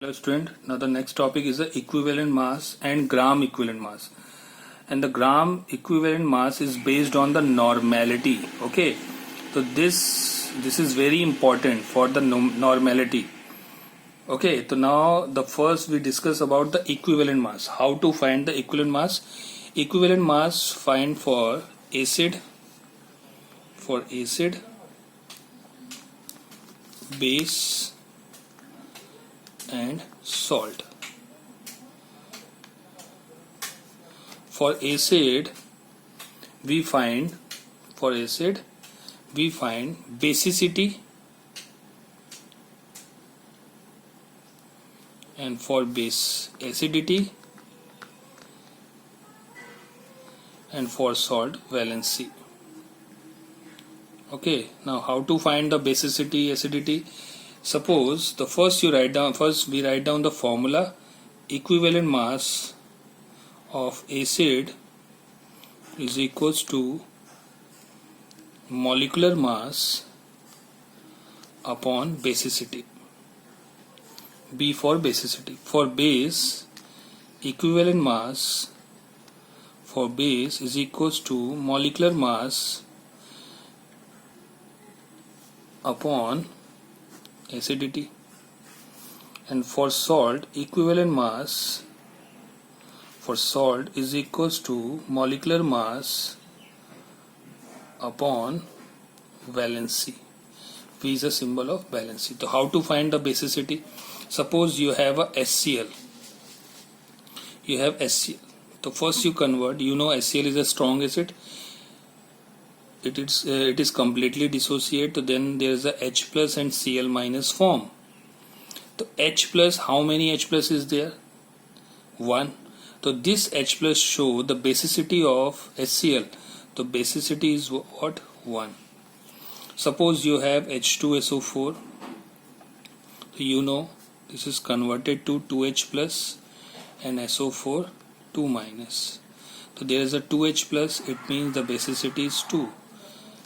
Hello student, now the next topic is the equivalent mass and gram equivalent mass. And the gram equivalent mass is based on the normality. Okay, so this is very important for the normality. Okay, so now the first we discuss about the equivalent mass. How to find the equivalent mass? Equivalent mass find for acid, base and salt. For acid we find basicity, and for base acidity, and for salt valency. Okay, now how to find the basicity, acidity? Suppose the first we write down the formula. Equivalent mass of acid is equals to molecular mass upon basicity. B for basicity. For base, equivalent mass for base is equals to molecular mass upon acidity. And for salt, equivalent mass for salt is equals to molecular mass upon valency. V is a symbol of valency. So how to find the basicity? Suppose you have a HCl. So first you convert. You know HCl is a strong acid. It is completely dissociate. So then there is a H plus and Cl minus form. So H plus, how many H plus is there? 1. So this H plus show the basicity of HCl. The basicity is what? 1. Suppose you have H2SO4. You know this is converted to 2H plus and SO4 2 minus. So there is a 2H plus, it means the basicity is 2.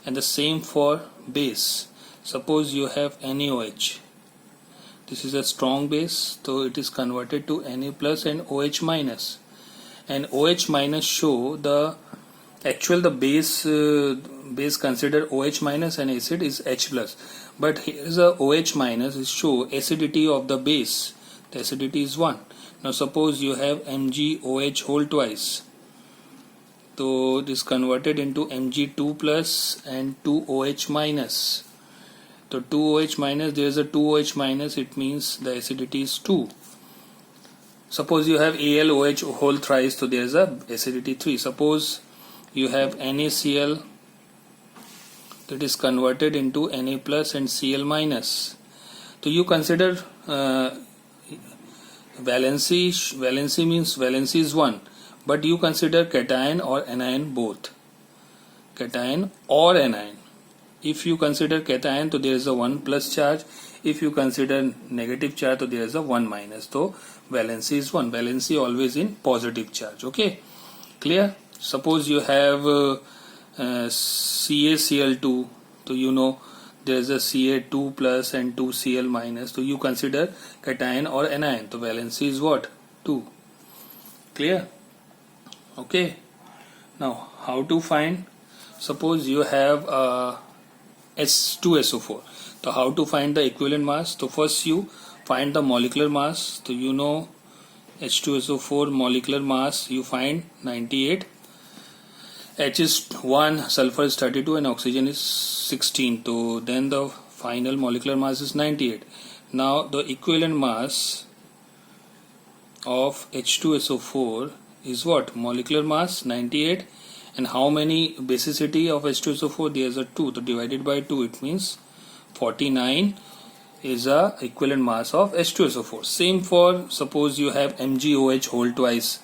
And the same for base. Suppose you have NaOH. This is a strong base, so it is converted to Na plus and OH minus. And OH minus show the base consider OH minus and acid is H plus. But here is a OH minus is show acidity of the base. The acidity is 1. Now suppose you have MgOH whole twice. So it is converted into Mg2 plus and 2OH minus. So 2OH minus, there is a 2OH minus, it means the acidity is 2. Suppose you have AlOH whole thrice, so there is a acidity 3. Suppose you have NaCl, that is converted into Na plus and Cl minus. So you consider valency means valency is 1. But you consider cation or anion both. Cation or anion. If you consider cation, so there is a 1 plus charge. If you consider negative charge, so there is a 1 minus. So valency is 1. Valency always in positive charge. Okay, clear? Suppose you have CaCl2. So you know there is a Ca2 plus and 2Cl minus. So you consider cation or anion. So valency is what? 2. Clear? Okay, now how to find? Suppose you have H2SO4. So how to find the equivalent mass? So first you find the molecular mass. So you know H2SO4 molecular mass you find 98. H is 1, sulfur is 32 and oxygen is 16. So then the final molecular mass is 98. Now the equivalent mass of H2SO4 is what? Molecular mass 98, and how many basicity of H2SO4? There is a 2, so divided by 2, it means 49 is a equivalent mass of H2SO4. Same for, suppose you have MgOH whole twice.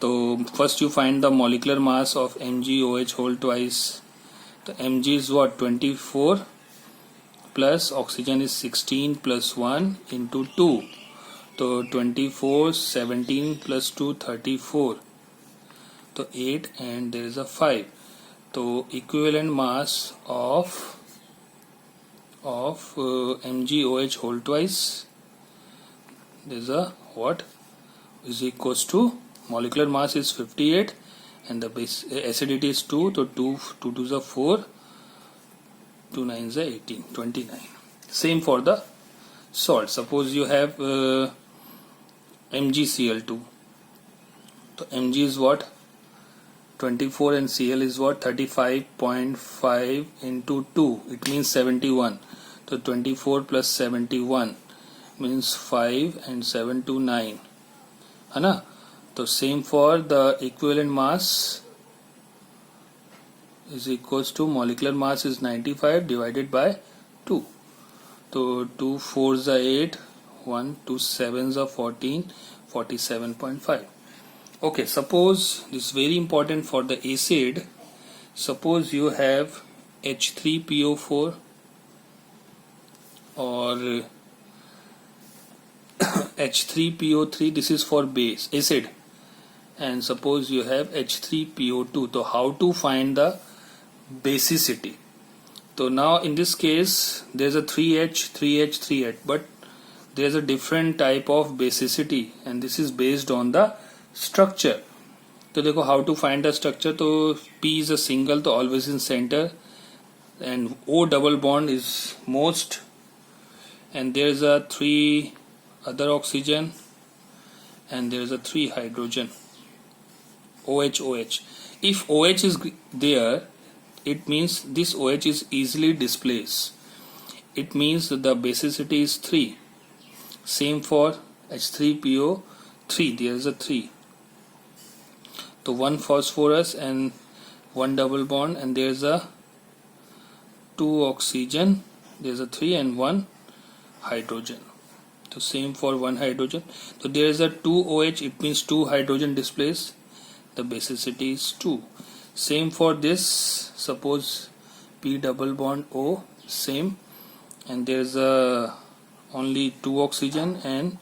So first you find the molecular mass of MgOH whole twice. The Mg is what? 24 plus oxygen is 16 plus 1 into 2. So 24, 17 plus 2, 34. So 8 and there is a 5. So equivalent mass of MgOH whole twice there's a what is equals to molecular mass is 58 and the base acidity is 2, so 2 to the 4, 2 9s are 18, 29. Same for the salt. Suppose you have MgCl2, so Mg is what 24 and Cl is what 35.5 into 2, it means 71. So 24 plus 71 means 5 and 7 to 9, है ना. So same for the equivalent mass is equals to molecular mass is 95 divided by 2. So 2 4s are 8, 1 2 7s are 14, 47.5. Okay, suppose this is very important for the acid. Suppose you have H3PO4 or H3PO3, this is for base acid, and suppose you have H3PO2. So how to find the basicity? So now in this case there is a 3H, 3H, 3H, but there is a different type of basicity and this is based on the structure. तो देखो how to find the structure. तो P is a single, तो always in center, and O double bond is most, and there is a 3 other oxygen and there is a 3 hydrogen, OH OH. If OH is there, it means this OH is easily displaced. It means that the basicity is 3. Same for H3PO3, there is a 3. So 1 phosphorus and 1 double bond, and there is a 2 oxygen, there is a 3 and 1 hydrogen. So same for 1 hydrogen. So there is a 2 OH, it means 2 hydrogen displaced. The basicity is 2. Same for this, suppose P double bond O, same, and there is a only 2 oxygen and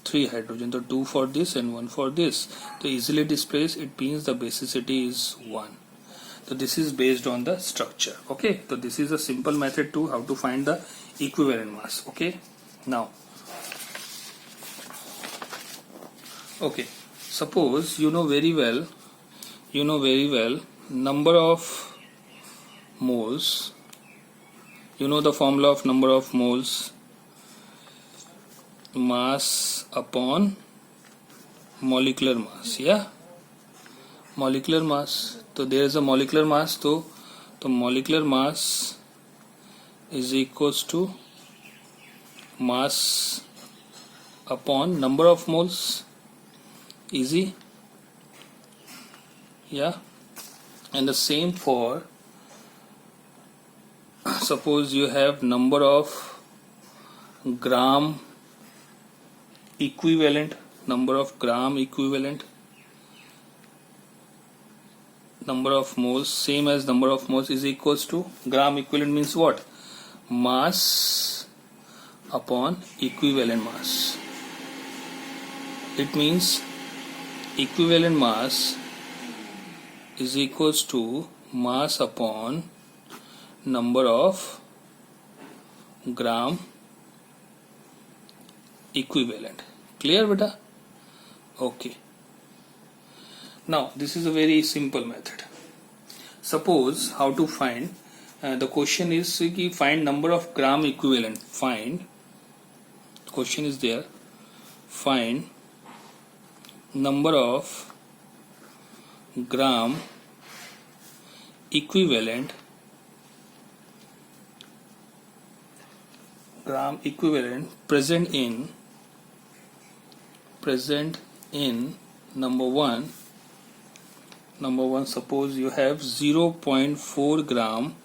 3 hydrogen. So 2 for this and 1 for this. So easily displaced, it means the basicity is 1. So this is based on the structure. Okay, so this is a simple method to how to find the equivalent mass. Okay, now okay, suppose you know very well number of moles. You know the formula of number of moles, mass upon molecular mass. Yeah, molecular mass. So there is a molecular mass, so molecular mass is equals to mass upon number of moles. Easy. Yeah, and the same for, suppose you have number of gram equivalent, number of moles, same as number of moles is equals to gram equivalent means what? Mass upon equivalent mass. It means equivalent mass is equals to mass upon number of gram equivalent. Clear, beta? Okay. Now this is a very simple method. Suppose how to find, the question is find number of gram equivalent. Find, question is there, find number of gram equivalent present in number one, suppose you have 0.4 gram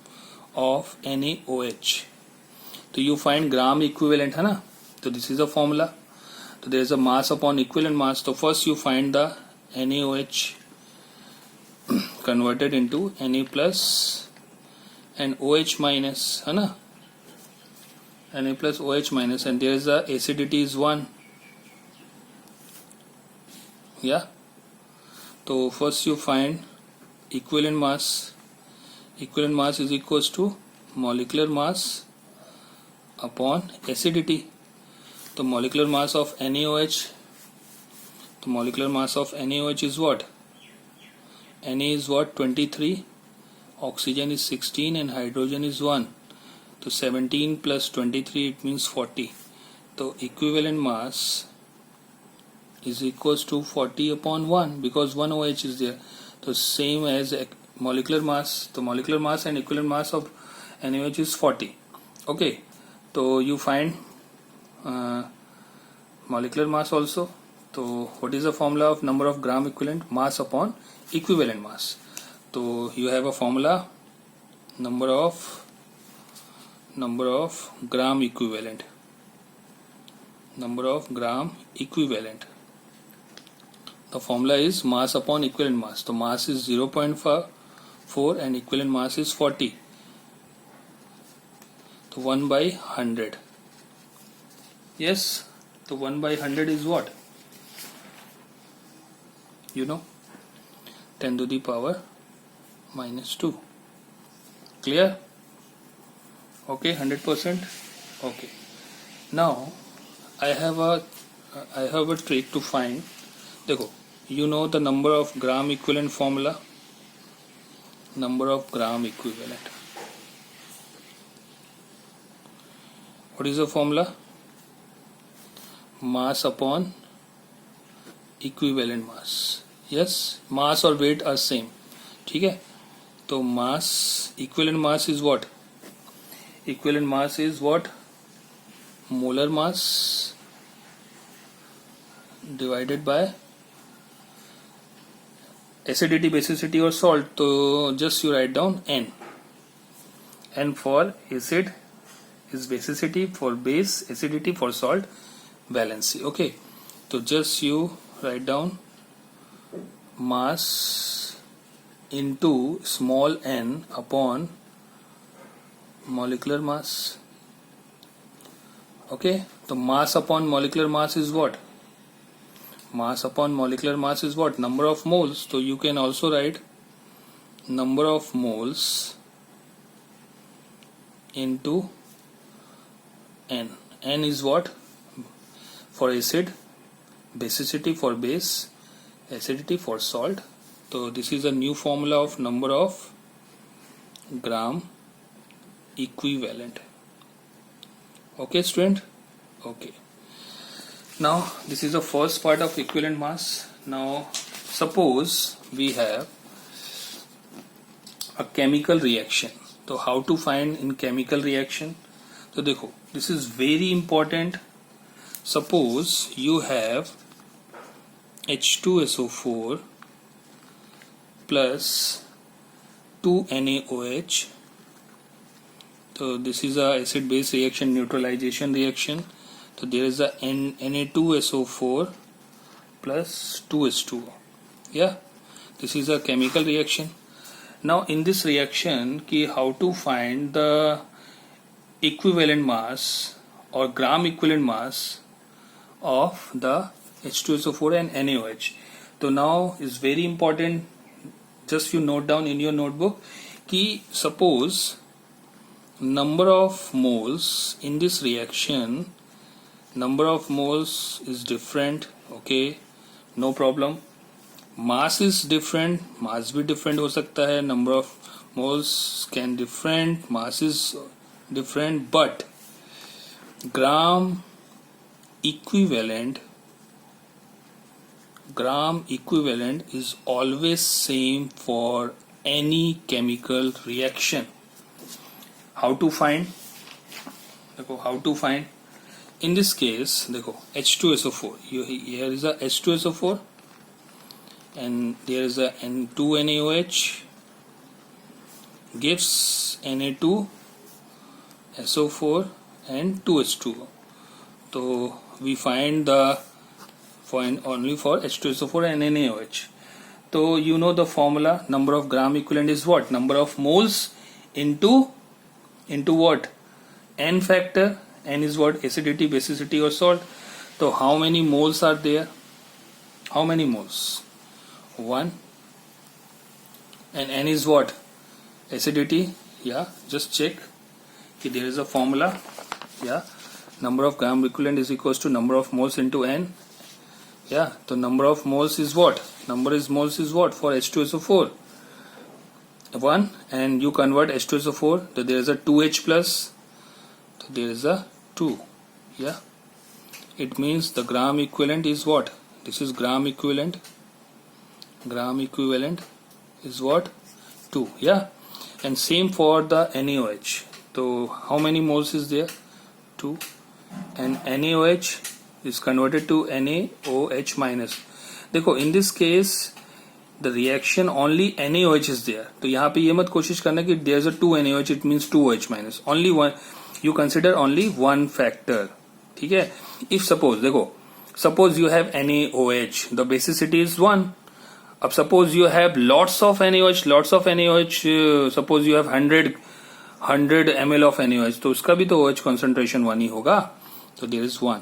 of NaOH. So you find gram equivalent, है ना? So this is a formula. So there is a mass upon equivalent mass. So first you find the NaOH converted into Na plus and OH minus, है ना? Na plus OH minus, and there is a acidity is 1. Yeah. So first you find equivalent mass. Equivalent mass is equals to molecular mass upon acidity. The molecular mass of NaOH, the molecular mass of NaOH is what? Na is what? 23, oxygen is 16 and hydrogen is 1. So 17 plus 23, it means 40. So equivalent mass is equals to 40 upon 1 because 1 OH is there. So same as molecular mass. The molecular mass and equivalent mass of NaOH is 40. Okay. So you find molecular mass also. So what is the formula of number of gram equivalent? Mass upon equivalent mass. So you have a formula, number of gram equivalent. Number of gram equivalent. The formula is mass upon equivalent mass. So mass is 0.4 and equivalent mass is 40. So 1 by 100. Yes. So 1 by 100 is what? You know, 10 to the power minus 2. Clear? Okay, 100%. Okay. Now I have a trick to find. देखो, you know the number of gram equivalent formula. Number of gram equivalent. What is the formula? Mass upon equivalent mass. Yes, mass or weight are same. ठीक है? तो mass, equivalent mass is what? Equivalent mass is what? Molar mass divided by acidity, basicity or salt. So just you write down N. N for acid is basicity, for base acidity, for salt valency. Okay. So just you write down mass into small n upon molecular mass. Okay. So mass upon molecular mass is what? Mass upon molecular mass is what? Number of moles. So you can also write number of moles into N. N is what? For acid, basicity for base, acidity for salt. So this is a new formula of number of gram equivalent. Okay, student? Okay. Now this is the first part of equivalent mass. Now suppose we have a chemical reaction. So how to find in chemical reaction? So देखो, this is very important. Suppose you have H2SO4 plus 2 NaOH. So this is a acid base reaction, neutralization reaction. So there is a Na2SO4 plus 2H2O. Yeah, this is a chemical reaction. Now in this reaction, how to find the equivalent mass or gram equivalent mass of the H2SO4 and NaOH. So now is very important. Just you note down in your notebook कि suppose number of moles in this reaction, number of moles is different. Okay, no problem. Mass is different, mass भी different हो सकता है, number of moles can different, mass is different, but gram equivalent is always same for any chemical reaction. How to find? देखो, how to find? In this case, देखो, H2SO4. Here is a H2SO4 and there is a N2NaOH gives Na2SO4 and 2H2O. So we find the point only for H2SO4 and NaOH. So you know the formula, number of gram equivalent is what? Number of moles into what? N factor. N is what? Acidity, basicity or salt. So how many moles are there? How many moles? 1. And N is what? Acidity. Yeah, just check. There is a formula. Yeah. number of gram equivalent is equals to number of moles into n. Yeah, so number of moles is what? Moles is what for H2SO4? 1, and you convert H2SO4, so there is a 2H plus, so there is a 2. Yeah, it means the gram equivalent is what? This is gram equivalent. Gram equivalent is what? 2. Yeah, and same for the NaOH. So how many moles is there? 2, and NaOH is converted to NaOH minus. देखो in this case the reaction only NaOH is there. तो यहाँ पे ये मत कोशिश करना कि there is a 2 NaOH, it means 2OH minus. Only one, you consider only one factor. ठीक है? If suppose देखो, suppose you have NaOH, the basicity is 1. अब suppose you have lots of NaOH, suppose you have 100 ml of NaOH, तो उसका भी तो OH concentration 1 ही होगा. So there is 1.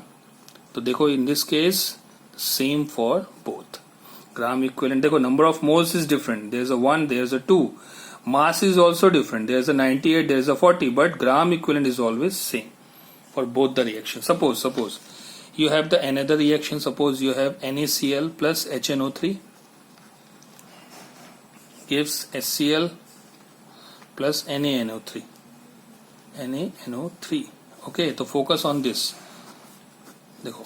तो देखो in this case same for both. Gram equivalent, देखो number of moles is different. There is a 1, there is a 2. Mass is also different. There is a 98, there is a 40, but gram equivalent is always same for both the reactions. Suppose you have the another reaction. Suppose you have NaCl plus HNO3 gives HCl plus NaNO3. Okay, so focus on this. देखो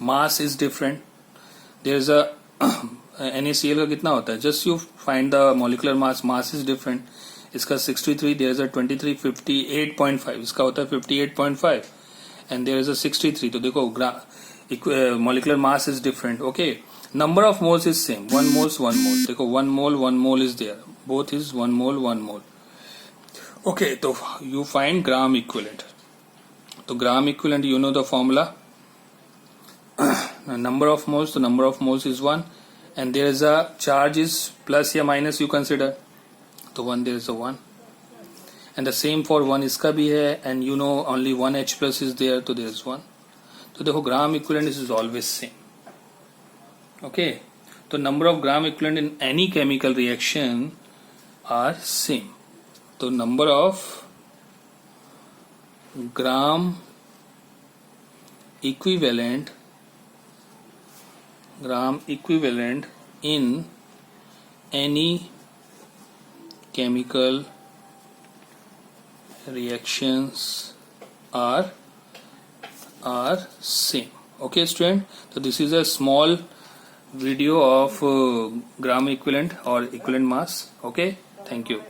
mass is different. There is a NaCl का कितना होता है? Just you find the molecular mass is different. इसका 63, there is a 23, 58.5. इसका होता है 58.5, and there is a 63. तो देखो molecular mass is different. Okay, number of moles is same. 1 mole. देखो 1 mole is there. Both is 1 mole. Okay, so you find gram equivalent. So gram equivalent, you know the formula. Number of moles, the number of moles is 1, and there is a charge is plus या minus you consider. So 1, there is a 1, and the same for 1 इसका भी है, and you know only 1 H plus is there, so there is 1. So देखो gram equivalent is always same. Okay, so number of gram equivalent in any chemical reaction are same. So number of gram equivalent in any chemical reactions are same. Okay student, so this is a small video of gram equivalent or equivalent mass. Okay, thank you.